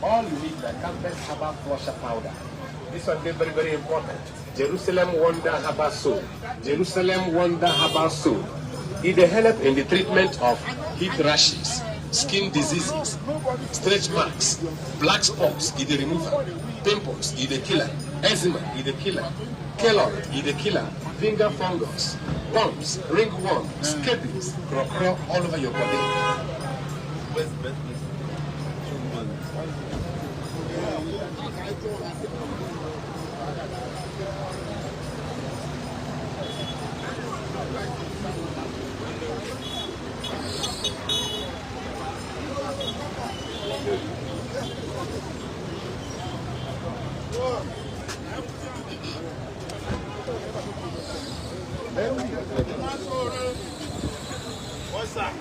all you need is campus herbal flusher powder. This one is very, very important. Jerusalem Wonder Herbal Soap. Jerusalem Wonder Herbal Soap. It helps in the treatment of heat rashes, skin diseases, stretch marks, black spots, is the remover, pimples, is the killer, eczema, is the killer, keloid, is the killer, finger fungus, bumps, ringworm, scabies, craw all over your body. What's up?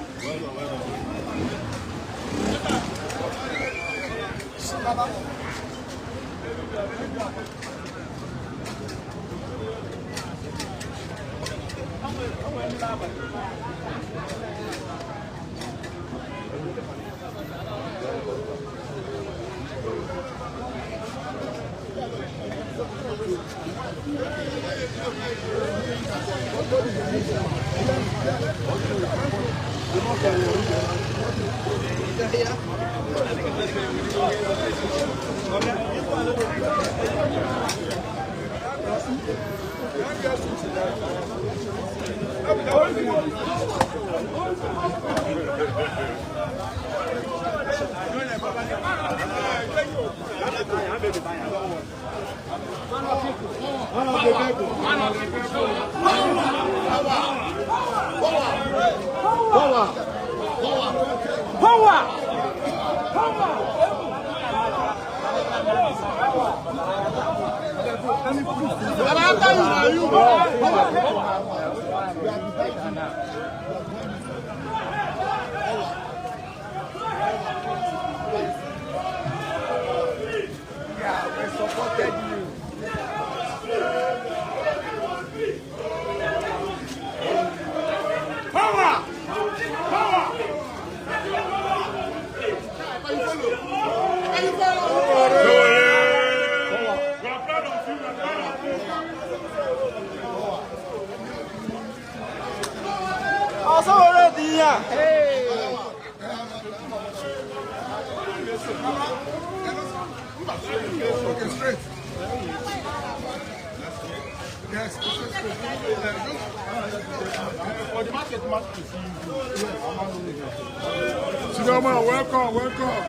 Welcome.